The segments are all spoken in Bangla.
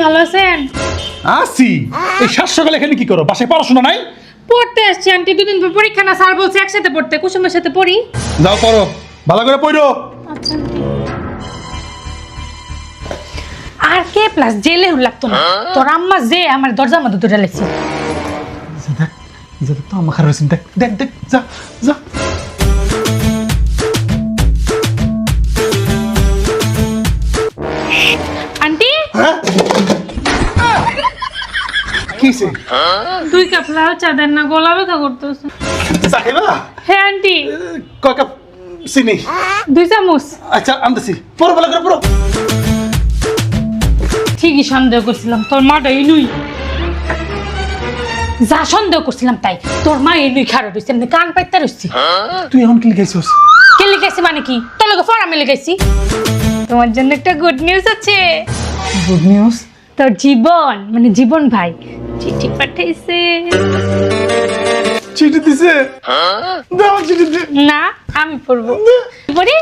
ভালো আছেন? আসি। এই সকালে এখানে কি করো? বাসায় পড়াশোনা নাই? পড়তে আসছি আন্টি, দুদিন পর পরীক্ষা না, স্যার বলছে একসাথে পড়তে, কুসুমের সাথে পড়ি। যাও পড়ো, ভালো করে পড়ো। আচ্ছা আন্টি। আর কে প্লাস জেলে লাগতো না, তোর আম্মা যে আমার দরজার মধ্যে ধরে লেছি। দেখ, দেখ তো আমার খারাপ দেখ দেখ দেখ, যা যা। আন্টি হ্যাঁ কিসে? 2 কাপ লাল চা দেন না, গলা ব্যথা করতেছে। চা খাইবা? হ্যাঁ আন্টি। কয় কাপ চিনি? 2 চামচ। আচ্ছা আনতেছি, পড়ো ভালো করে পড়ো। ঠিকই সন্দেহ করছিলাম তোর মাটা ইনুই, যা সন্দেহ করছিলাম তাই, তোর মা ইনুই খারাপ হয়েছে, এমনি কান পাইতে রয়েছি। তুই এখন কি লিখাইছিস? কে লিখাইছি মানে কি? তোর লোকে ফরামে লিখাইছি। তোমার জন্য একটা গুড নিউজ আছে। Good news? তোর জীবন মানে জীবন ভাই চিঠি পাঠাইছে। চিঠি দিছে? দাও চিঠি দে। না আমি পড়বো। পড়ি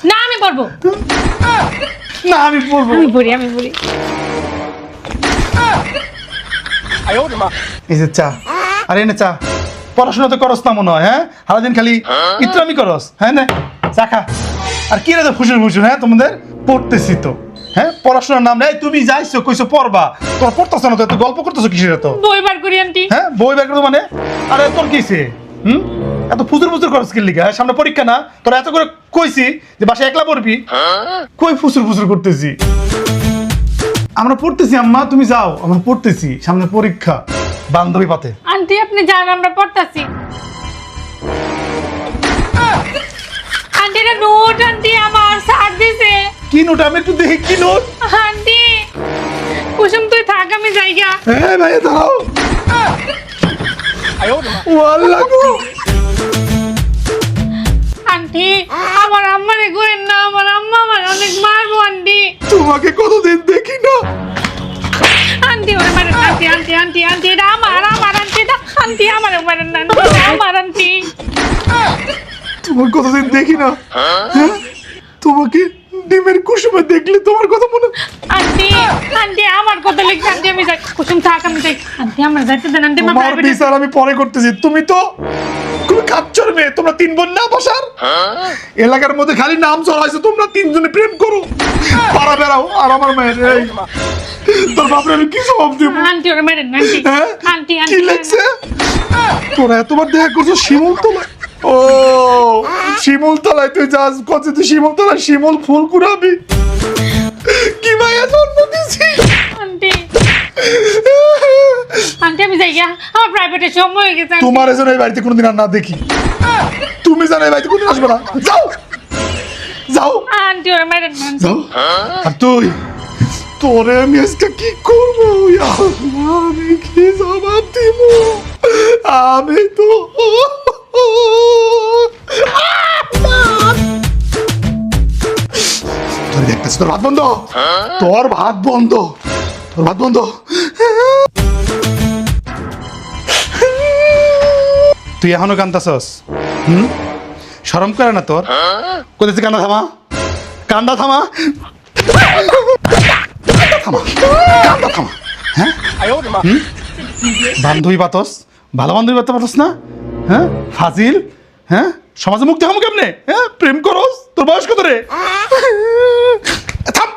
না, আমি পড়বো। না আমি পড়বো। আমি পড়ি, আমি পড়ি। এই যে চা, আরে না চা। পড়াশোনা তো করস না মনে হয়, হ্যাঁ? সারাদিন খালি ইত্রামি করস, হ্যাঁ না? চা খা। আর কি রে ফুসুর ফুসুর, হ্যাঁ? তোমাদের পড়তেছি তো, হ্যাঁ? পড়াশোনার নাম নেই, তুমি যাইছো কইছো পড়বা, তোর পড়তেছ না তো, এত গল্প করতেছো কিসের এত? বই বার করি আন্টি। হ্যাঁ বই বের করতো মানে? আরে তোর কিসে? এত ফুসুর ফুসুর করস কি লিগা? সামনে পরীক্ষা না? তোর এত করে কইছি যে বাসায় একলা পড়বি, কই ফুসুর ফুসুর করতেছি? আমরা পড়তেছি আম্মা, তুমি যাও, আমরা পড়তেছি, সামনে পরীক্ষা, বান্ধবী পাতে। আন্টি আপনি যান, আমরা পড়তাছি। আন্টি এটা নোট, আন্টি আমার স্যার দিছে। কি নোট? আমি একটু দেখি কি নোট। আন্টি কুসুম তুই থাক, আমি যাইগা। হ্যাঁ ভাই দাঁড়াও। ওয়াল্লাহ গো। আন্টি আমার আম্মারে কইেন না, আমার আম্মা আমার অনেক মারবো আন্টি। তোমাকে কতদিন দেখি না। আন্টি ওরে মারেন না, আন্টি আন্টি আন্টি আন্টি এটা আমার আন্টি, এটা আন্টি আমার মারেন না, আন্টি এটা আমার আন্টি। তোমার কতদিন দেখি না, হ্যাঁ? তোমাকে ডিমের কুসুমে দেখলে তোমার কথা মনে। আন্টি আন্টি আমার কথা লিখছে, আন্টি আমি যাই। কুসুম থাক, আমি যাই। আন্টি আমার যাইতে দেন, আন্টি আমার তোমার প্রাইভেট। বিচার আমি পরে করতেছি। তুমি তো তুমি কাচ্চর মেয়ে, তোমরা 3 বোন না বসার? এলাকার মধ্যে খালি নাম চড়াইছো, তোমরা 3 জনে প্রেম করো, পাড়া বেড়াও, আর আমার মেয়ের এই তোর বাপরে আমি কি জবাব দেব? আন্টি ওরে মারেন না, আন্টি হ্যাঁ? আন্টি কি আন্টি লেখছে? তোরা এতবার দেখা করছো শিমুলতলায়? ও শিমুলতলায় তুই যাস, কত তুই শিমুলতলায় শিমুল ফুল কুড়াবি? কি মায়া জন্ম দিছি। আন্টি আন্টি আমি যাই গা, আমার প্রাইভেটের সময় হয়ে গেছে। তোমার এজন্য এই বাড়িতে কোনোদিন আর না দেখি। তুমি জানো এই বাড়িতে কোনোদিন আসবে না, যাও যাও আন্টি ওরে মারেন না, আন্টি। যাও। আর তুই, তোরে আমি আজকে কি করবো? ইয়া আল্লাহ, আমি কি জবাব দিব? আমি তো তোর দেখতেছি, তোর ভাত বন্ধ, তোর ভাত বন্ধ, তোর ভাত বন্ধ। তুই এখনো কান্দাছস? শরম করে না তোর? কোথায় কান্না থামা, কান্না থামা, থামা, কান্না থামা। হ্যাঁ বান্ধবী পাতস, ভালো বান্ধবী পাতে পারতস না? হ্যাঁ ফাজিল, হ্যাঁ সমাজে মুখ দেখামো কেমনে? হ্যাঁ প্রেম করস, তোর বয়স কত রে? থাম